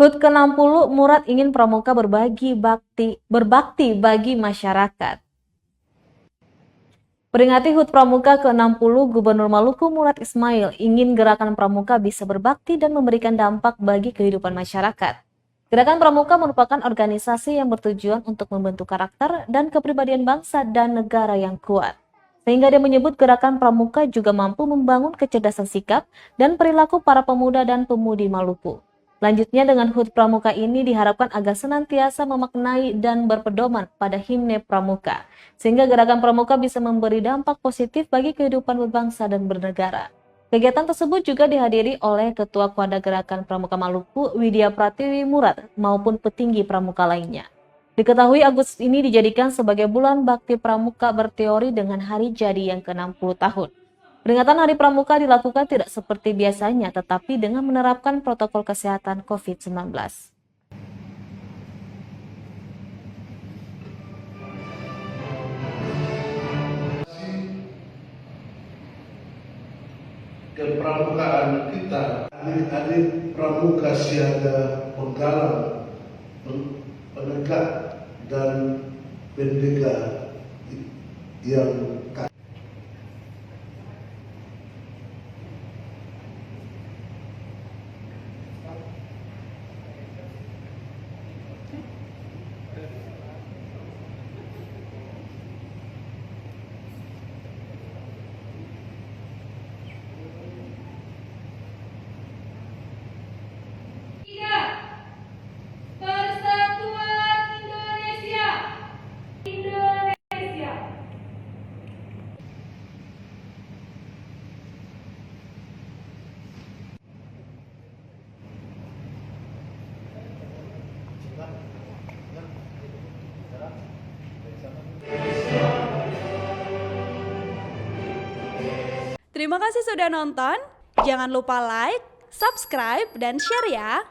HUT ke-60 Murad ingin pramuka berbakti bagi masyarakat. Peringati HUT Pramuka ke-60, Gubernur Maluku Murad Ismail ingin gerakan pramuka bisa berbakti dan memberikan dampak bagi kehidupan masyarakat. Gerakan Pramuka merupakan organisasi yang bertujuan untuk membentuk karakter dan kepribadian bangsa dan negara yang kuat. Sehingga dia menyebut gerakan Pramuka juga mampu membangun kecerdasan sikap dan perilaku para pemuda dan pemudi Maluku. Lanjutnya dengan HUT Pramuka ini diharapkan agar senantiasa memaknai dan berpedoman pada himne Pramuka, sehingga gerakan Pramuka bisa memberi dampak positif bagi kehidupan berbangsa dan bernegara. Kegiatan tersebut juga dihadiri oleh Ketua Kuada Gerakan Pramuka Maluku, Widya Pratiwi Murad, maupun petinggi pramuka lainnya. Diketahui Agustus ini dijadikan sebagai bulan bakti pramuka berteori dengan hari jadi yang ke-60 tahun. Peringatan Hari Pramuka dilakukan tidak seperti biasanya, tetapi dengan menerapkan protokol kesehatan COVID-19. Kepramukaan kita, adik-adik pramuka siaga penggalang, penegak dan pendegar yang Persatuan Indonesia. Terima kasih sudah nonton. Jangan lupa like, subscribe, dan share ya.